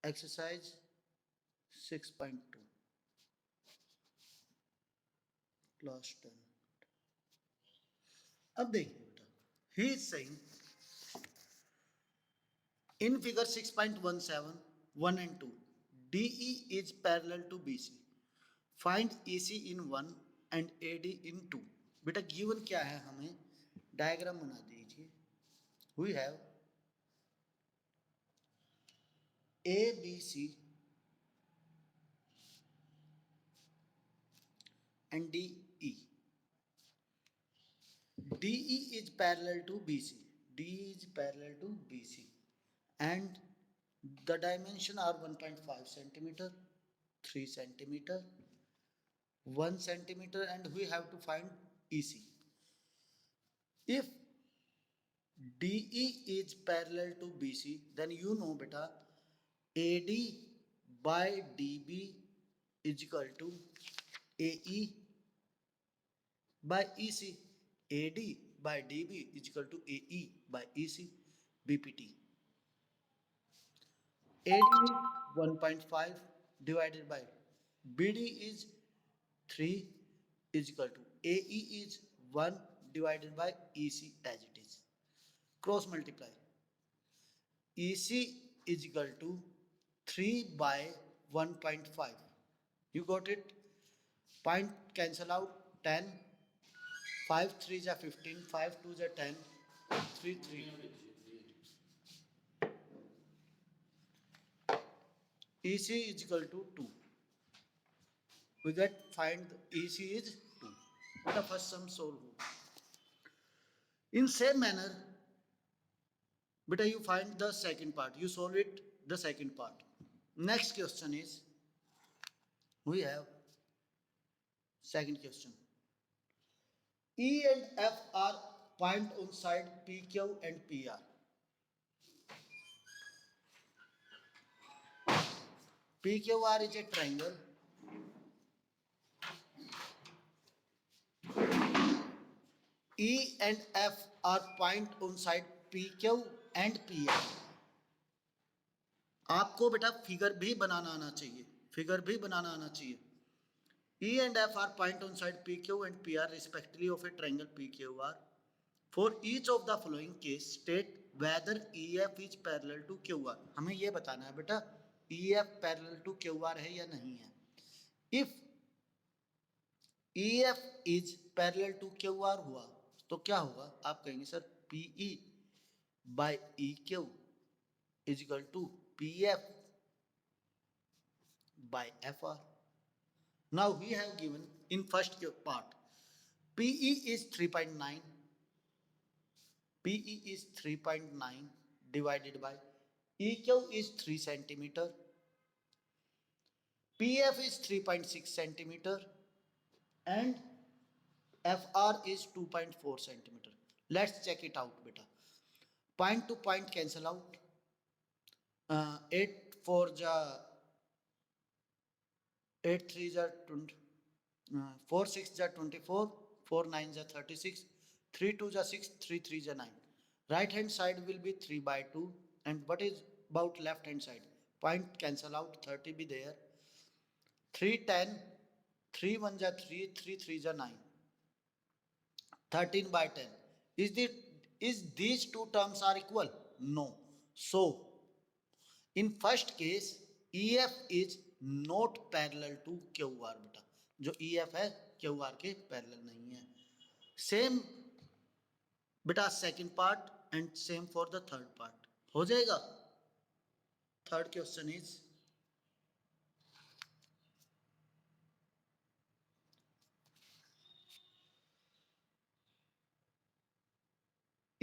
Exercise 6.2 class 10। अब देखिए बेटा, he is saying in figure 6.17 1 and 2 DE is parallel to BC. Find EC in 1 and AD in 2. बेटा given क्या है, हमें डायग्राम बना दीजिए। We have ABC and DE. DE is parallel to BC. DE is parallel to BC, and the dimension are 1.5 centimeter, 3 centimeter, 1 centimeter, and we have to find EC. If DE is parallel to BC, then you know beta AD by DB is equal to AE by EC. AD by DB is equal to AE by EC. BPT. AD is 1.5 divided by BD is 3 is equal to AE is 1 divided by EC as it is. Cross multiply. EC is equal to 3 by 1.5. You got it? Point cancel out 10. 5 3 is 15. 5 2 is 10. 3 3. EC is equal to 2. We get find EC is 2. The first sum solve. In same manner, beta you find the second part. You solve it the second part. Next question is, we have second question. E and F are point on side PQ and PR. PQR is a triangle. E and F are point on side PQ and PR. आपको बेटा figure भी बनाना आना चाहिए, figure भी बनाना आना चाहिए। E and F are point on side PQ and PR respectively of a triangle PQR. For each of the following case, state whether EF is parallel to QR. हमें ये बताना है बेटा EF parallel to QR है या नहीं है। If EF is parallel to QR हुआ तो क्या होगा, आप कहेंगे sir PE by EQ is equal to PF by FR. Now we have given in first part PE is 3.9. PE is 3.9 divided by EQ is 3 centimeter. PF is 3.6 centimeter and FR is 2.4 centimeter. Let's check it out beta. Point to point cancel out. 8 4 ja 8 3 ja 20, 4 6 ja 24, 4 9 ja 36, 3 2 ja 6, 3 3 ja 9. Right hand side will be 3 by 2, and what is about left hand side? Point cancel out, 30 be there. 3 10, 3 1 ja 3, 3 3 ja 9. 13 by 10. Is these two terms are equal? No. So in first case EF is not parallel to QR बेटा, जो EF है QR के parallel नहीं है। Same बेटा second part and same for the third part हो जाएगा। Third question is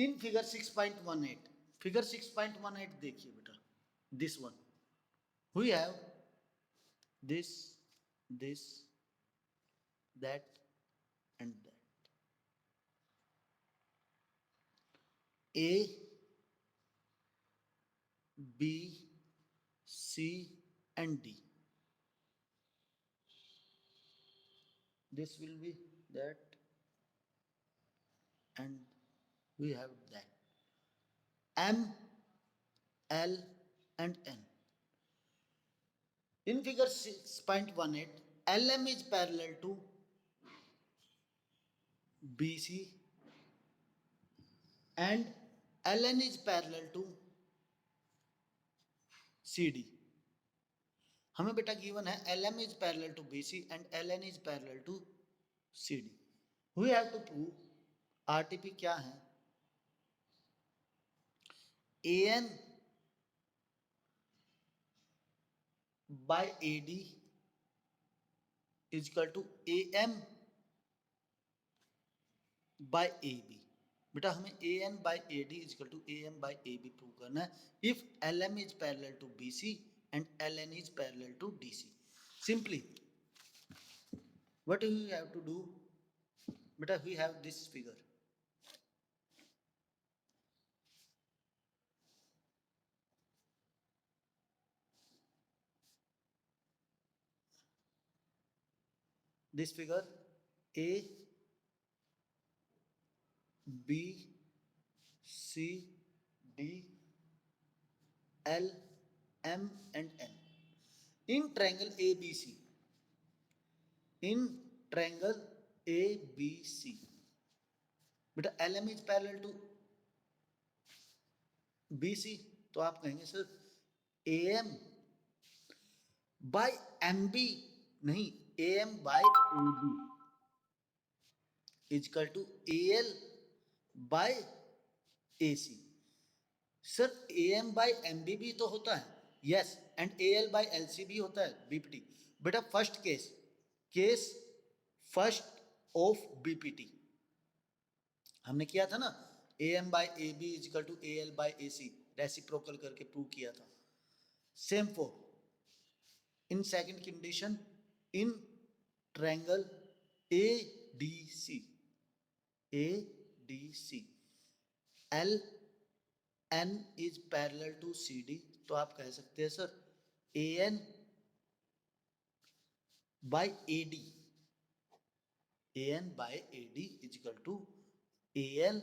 in figure 6.18। Figure 6.18 देखिए बेटा, this one we have this, this, that and that. A, B, C and D. This will be that and we have that. M, L and N. In figure 6.18, LM is parallel to BC and LN is parallel to CD. हमें बेटा given है LM is parallel to BC and LN is parallel to CD. We have to prove RTP क्या है, AN by AD is equal to AM by AB. बेटा हमें AN by AD is equal to AM by AB prove करना है if LM is parallel to BC and LN is parallel to DC. Simply what do we have to do? बेटा we have this figure. This figure A, B, C, D, L, M and N. In triangle ABC, in triangle ABC, बेटा LM is parallel to BC, तो आप कहेंगे sir AM by MB नहीं, AM by AB is equal to AL by AC. Sir AM by MB भी तो होता है, yes, and AL by LC भी होता है, BPT. बेटा first case first of BPT हमने किया था ना, AM by AB is equal to AL by AC reciprocal करके प्रूव किया था. Same for in second condition in triangle ADC LN is parallel to CD, तो आप कह सकते हैं sir AN by AD is equal to AL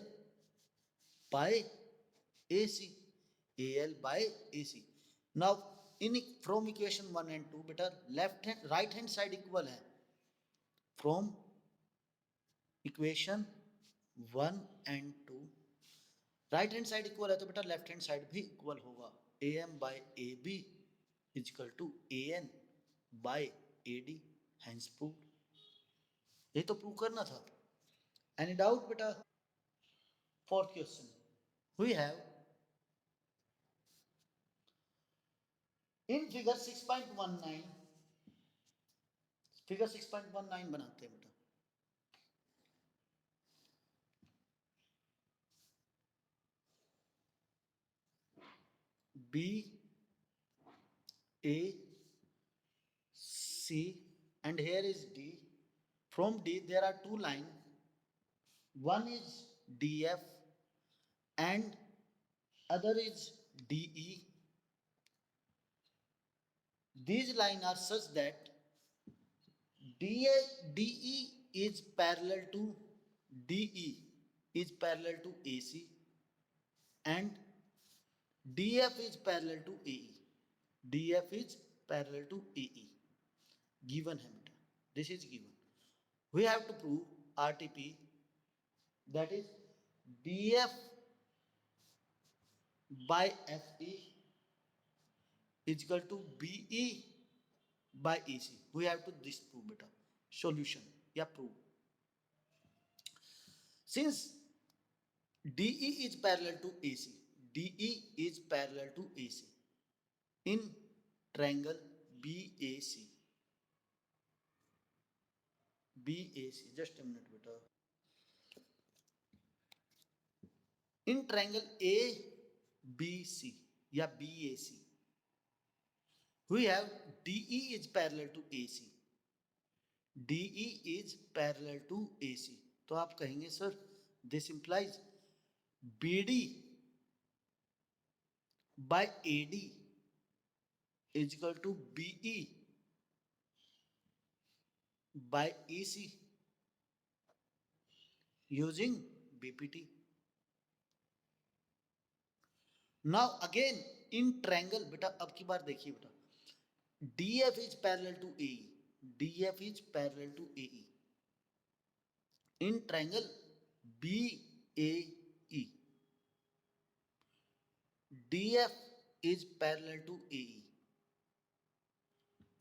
by AC. Now in from equation 1 and 2 बेटा right hand side equal है from equation 1 and 2 right hand side equal है तो बेटा लेफ्ट हैंड साइड भी इक्वल होगा. AM by AB is equal to AN by AD. Hence proved. ये तो prove करना था. एनी डाउट बेटा? Fourth question we have in figure 6.19, figure 6.19 बनाते हैं बेटा. B, A, C and here is D. From D there are two lines. One is DF and other is DE. These lines are such that DE is parallel to DE is parallel to AC and DF is parallel to AE. DF is parallel to AE. Given है बेटा. This is given. We have to prove RTP, that is DF by FE is equal to BE by AC. We have to this prove बेटा. Solution या prove. Since DE is parallel to AC, DE is parallel to AC in triangle BAC. Just a minute बेटा. In triangle ABC या BAC, we have DE is parallel to AC. DE is parallel to AC. तो आप कहेंगे sir this implies BD by AD is equal to BE by EC using BPT. Now again in triangle बेटा अब की बार देखिए बेटा, DF is parallel to AE. DF is parallel to AE. In triangle BAE, DF is parallel to AE.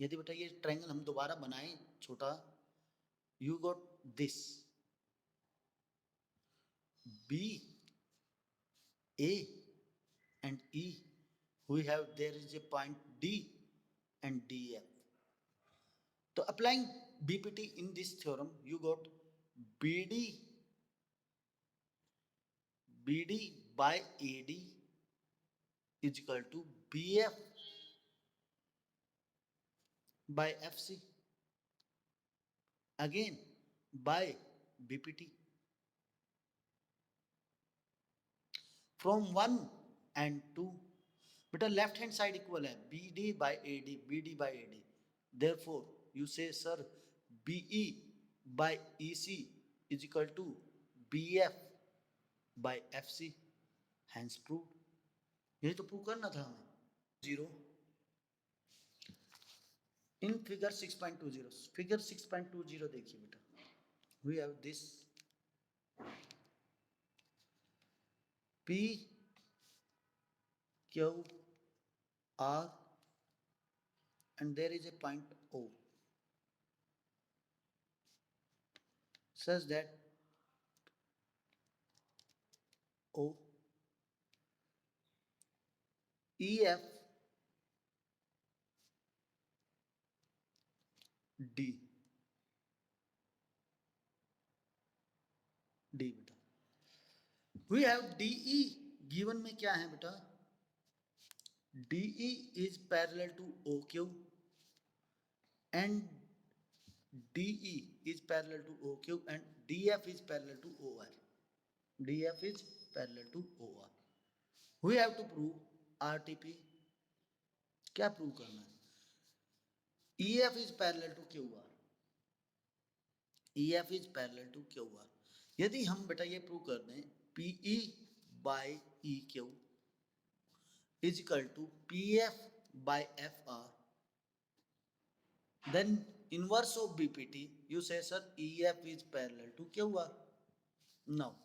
यदि बेटा ये triangle हम दोबारा बनाएं छोटा, you got this B, A and E. We have there is a point D and DF. So applying BPT in this theorem, you got BD by AD is equal to BF by FC, again by BPT. From 1 and 2, beta left hand side equal है BD by AD, BD by AD. Therefore, you say sir BE by EC is equal to BF by FC. Hence proved. यही तो prove करना था हमें. 0 in figure 6.20. Figure 6.20 देखिए बेटा. We have this P Q R and there is a point O such that O EF D बेटा. We have DE given में क्या है बेटा? DE is parallel to OQ and DE is parallel to OQ and DF is parallel to OR. DF is parallel to OR. We have to prove RTP. क्या prove करना है? EF is parallel to QR. EF is parallel to QR. यदि हम बेटा ये prove कर दें PE by EQ is equal to PF by FR, then inverse of BPT, you say sir EF is parallel to QR. Now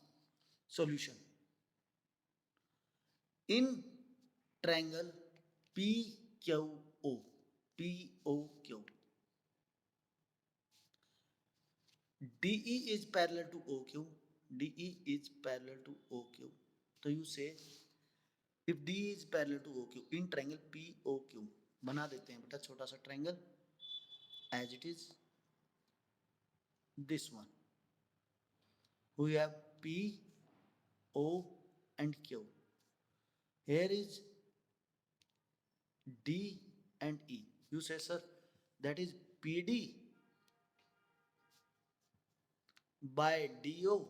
solution. In triangle PQO, POQ, DE is parallel to OQ, DE is parallel to OQ. So you say if D is parallel to OQ in triangle POQ, बना देते हैं बेटा छोटा सा triangle as it is this one. We have P, O and Q. Here is D and E. You say sir that is PD by DO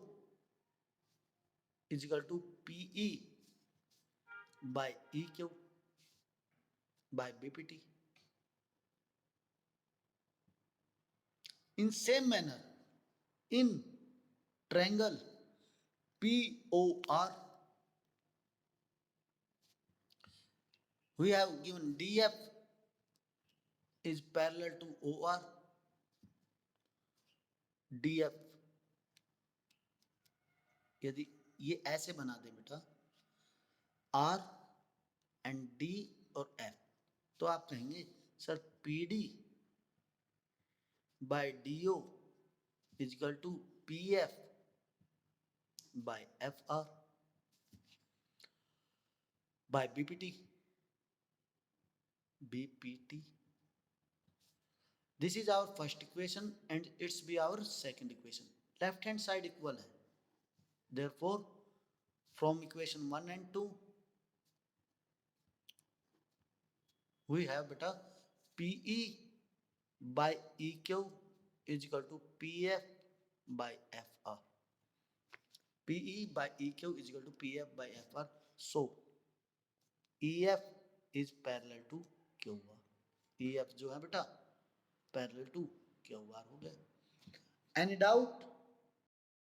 is equal to PE by EQ by BPT. In same manner, in triangle POR, we have given DF is parallel to OR, DF. यदि ये ऐसे बना दे बेटा R and D और F, तो आप कहेंगे sir PD by DO is equal to PF by FR by BPT. This is our first equation and it's be our second equation. Left hand side equal है. Therefore, from equation 1 and 2, we have beta PE by EQ is equal to PF by FR. PE by EQ is equal to PF by FR. So, EF is parallel to QR. EF जो है बेटा parallel to QR हो गया. Any doubt?